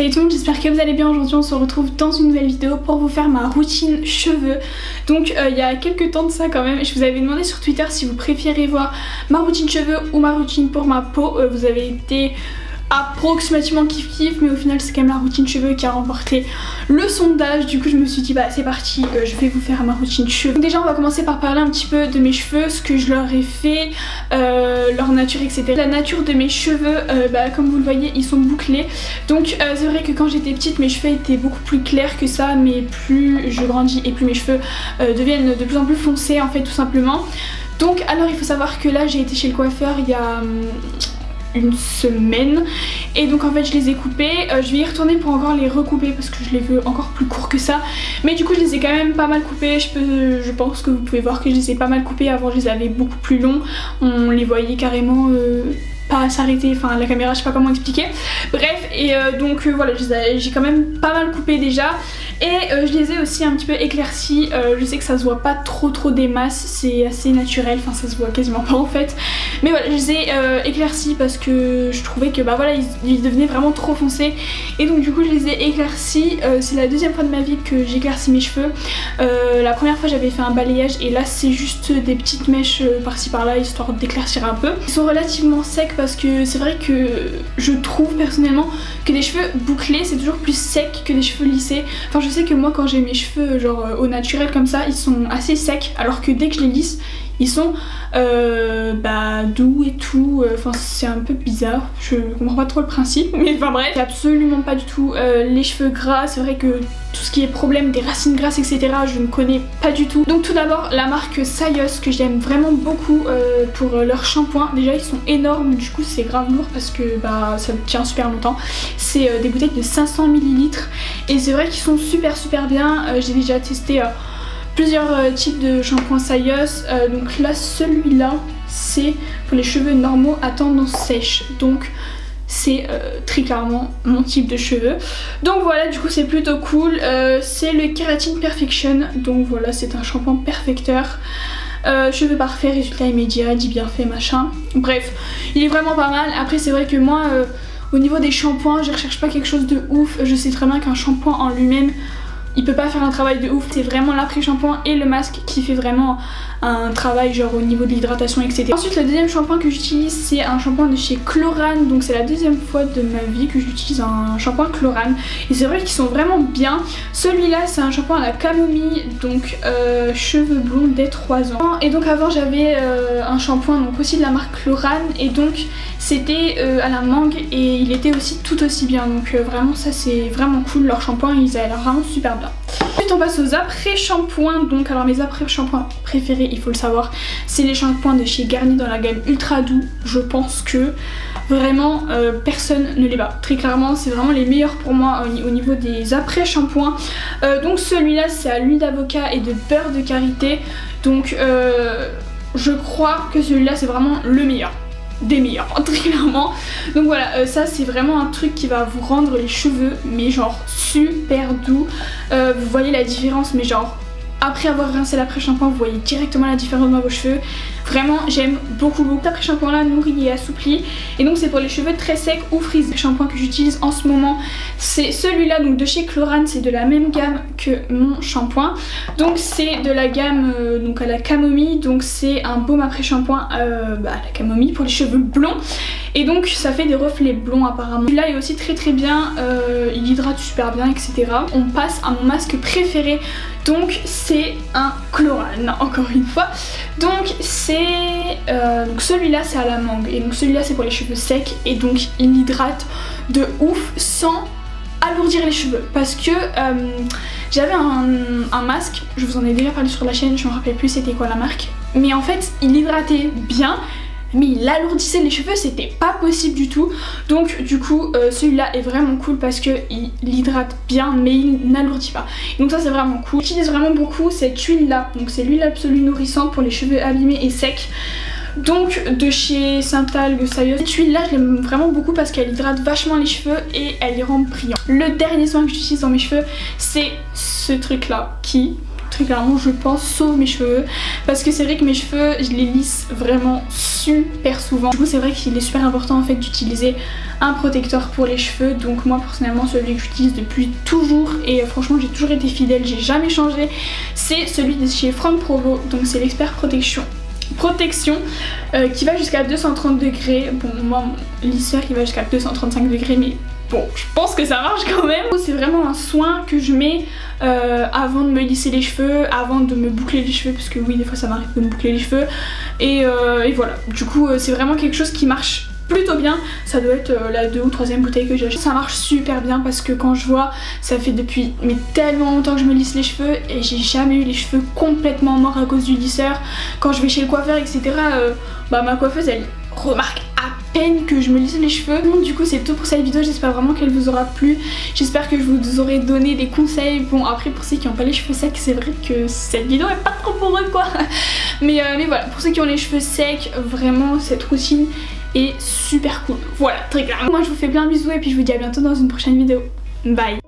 Salut tout le monde, j'espère que vous allez bien. Aujourd'hui on se retrouve dans une nouvelle vidéo pour vous faire ma routine cheveux. Donc il y a quelques temps de ça quand même, je vous avais demandé sur Twitter si vous préférez voir ma routine cheveux ou ma routine pour ma peau. Vous avez été approximativement kiff mais au final c'est quand même la routine cheveux qui a remporté le sondage. Du coup je me suis dit bah c'est parti, je vais vous faire ma routine cheveux. Donc, déjà on va commencer par parler un petit peu de mes cheveux, ce que je leur ai fait, leur nature etc. La nature de mes cheveux, comme vous le voyez ils sont bouclés. Donc c'est vrai que quand j'étais petite mes cheveux étaient beaucoup plus clairs que ça, mais plus je grandis et plus mes cheveux deviennent de plus en plus foncés en fait tout simplement. Donc alors il faut savoir que là j'ai été chez le coiffeur il y a une semaine et donc en fait je les ai coupés. Je vais y retourner pour encore les recouper parce que je les veux encore plus courts que ça, mais du coup je les ai quand même pas mal coupés. Je pense que vous pouvez voir que je les ai pas mal coupés. Avant je les avais beaucoup plus longs, on les voyait carrément pas s'arrêter, enfin la caméra je sais pas comment expliquer, bref. Et donc voilà, j'ai quand même pas mal coupé déjà et je les ai aussi un petit peu éclaircis. Je sais que ça se voit pas trop des masses, c'est assez naturel, enfin ça se voit quasiment pas en fait, mais voilà je les ai éclaircis parce que je trouvais que bah voilà ils devenaient vraiment trop foncés et donc du coup je les ai éclaircis. C'est la deuxième fois de ma vie que j'éclaircis mes cheveux. La première fois j'avais fait un balayage et là c'est juste des petites mèches par-ci par-là histoire d'éclaircir un peu. Ils sont relativement secs parce que c'est vrai que je trouve personnellement que des cheveux bouclés c'est toujours plus sec que des cheveux lissés. Enfin je sais que moi quand j'ai mes cheveux genre au naturel comme ça ils sont assez secs, alors que dès que je les lisse ils sont doux et tout. Enfin c'est un peu bizarre, je comprends pas trop le principe, mais enfin bref, c'est absolument pas du tout les cheveux gras. C'est vrai que tout ce qui est problème des racines grasses etc je ne connais pas du tout. Donc tout d'abord la marque Sayos que j'aime vraiment beaucoup pour leur shampoing. Déjà ils sont énormes, du coup c'est grave lourd parce que ça tient super longtemps. C'est des bouteilles de 500 ml et c'est vrai qu'ils sont super bien. J'ai déjà testé plusieurs types de shampoing Sayos. Donc là celui-là c'est pour les cheveux normaux à tendance sèche, donc c'est très clairement mon type de cheveux. Donc voilà, du coup c'est plutôt cool. C'est le Keratin Perfection, donc voilà c'est un shampoing perfecteur. Cheveux parfaits, résultat immédiat, dit bien fait machin. Bref, il est vraiment pas mal. Après c'est vrai que moi au niveau des shampoings je recherche pas quelque chose de ouf. Je sais très bien qu'un shampoing en lui-même il peut pas faire un travail de ouf, c'est vraiment l'après-shampoing et le masque qui fait vraiment un travail genre au niveau de l'hydratation etc. Ensuite le deuxième shampoing que j'utilise c'est un shampoing de chez Chlorane, donc c'est la deuxième fois de ma vie que j'utilise un shampoing Chlorane et c'est vrai qu'ils sont vraiment bien. Celui-là c'est un shampoing à la camomille, donc cheveux blonds dès 3 ans. Et donc avant j'avais un shampoing donc aussi de la marque Chlorane et donc c'était à la mangue et il était aussi tout aussi bien, donc vraiment ça c'est vraiment cool. Leur shampoing ils a l'air vraiment super bien. Ensuite on passe aux après-shampoings. Donc alors mes après-shampoings préférés, il faut le savoir, c'est les shampoings de chez Garnier dans la gamme Ultra Doux. Je pense que vraiment personne ne les bat, très clairement c'est vraiment les meilleurs pour moi au niveau des après-shampoings. Donc celui-là c'est à l'huile d'avocat et de beurre de karité, donc je crois que celui-là c'est vraiment le meilleur des meilleurs, très clairement. Donc voilà, ça c'est vraiment un truc qui va vous rendre les cheveux mais genre super doux. Vous voyez la différence, mais genre après avoir rincé l'après-shampoing vous voyez directement la différence dans vos cheveux. Vraiment j'aime beaucoup. Cet après-shampoing là nourrit et assouplit, et donc c'est pour les cheveux très secs ou frisés. Le shampoing que j'utilise en ce moment c'est celui-là donc de chez Chlorane, c'est de la même gamme que mon shampoing, donc c'est de la gamme donc à la camomille, donc c'est un baume après-shampoing à la camomille pour les cheveux blonds et donc ça fait des reflets blonds apparemment. Celui-là est aussi très bien, il hydrate super bien etc. On passe à mon masque préféré, donc c'est un Chlorane encore une fois. Donc c'est donc celui-là c'est à la mangue et donc celui-là c'est pour les cheveux secs et donc il hydrate de ouf sans alourdir les cheveux, parce que j'avais un masque, je vous en ai déjà parlé sur la chaîne, je me rappelle plus c'était quoi la marque, mais en fait il hydratait bien mais il alourdissait les cheveux, c'était pas possible du tout. Donc du coup celui-là est vraiment cool parce que il hydrate bien mais il n'alourdit pas, donc ça c'est vraiment cool. J'utilise vraiment beaucoup cette huile là, donc c'est l'huile absolue nourrissante pour les cheveux abîmés et secs, donc de chez Saint-Algue Sayos. Cette huile là je l'aime vraiment beaucoup parce qu'elle hydrate vachement les cheveux et elle les rend brillants. Le dernier soin que j'utilise dans mes cheveux c'est ce truc là qui très clairement je pense sauve mes cheveux, parce que c'est vrai que mes cheveux je les lisse vraiment super souvent. Du coup c'est vrai qu'il est super important en fait d'utiliser un protecteur pour les cheveux. Donc moi personnellement celui que j'utilise depuis toujours et franchement j'ai toujours été fidèle, j'ai jamais changé, c'est celui de chez Franck Provo. Donc c'est l'expert protection qui va jusqu'à 230 degrés. Bon moi mon lisseur il va jusqu'à 235 degrés mais bon je pense que ça marche quand même. C'est vraiment un soin que je mets avant de me lisser les cheveux, avant de me boucler les cheveux, parce que oui des fois ça m'arrive de me boucler les cheveux et voilà, du coup c'est vraiment quelque chose qui marche plutôt bien. Ça doit être la 2e ou 3e bouteille que j'achète. Ça marche super bien parce que quand je vois, ça fait depuis mais tellement longtemps que je me lisse les cheveux et j'ai jamais eu les cheveux complètement morts à cause du lisseur. Quand je vais chez le coiffeur etc, ma coiffeuse elle remarque à peine que je me lisse les cheveux. Donc du coup c'est tout pour cette vidéo, j'espère vraiment qu'elle vous aura plu, j'espère que je vous aurai donné des conseils. Bon après pour ceux qui n'ont pas les cheveux secs c'est vrai que cette vidéo est pas trop pour eux quoi. Mais voilà, pour ceux qui ont les cheveux secs, vraiment cette routine est super cool. Voilà, très clair. Moi je vous fais plein de bisous et puis je vous dis à bientôt dans une prochaine vidéo. Bye.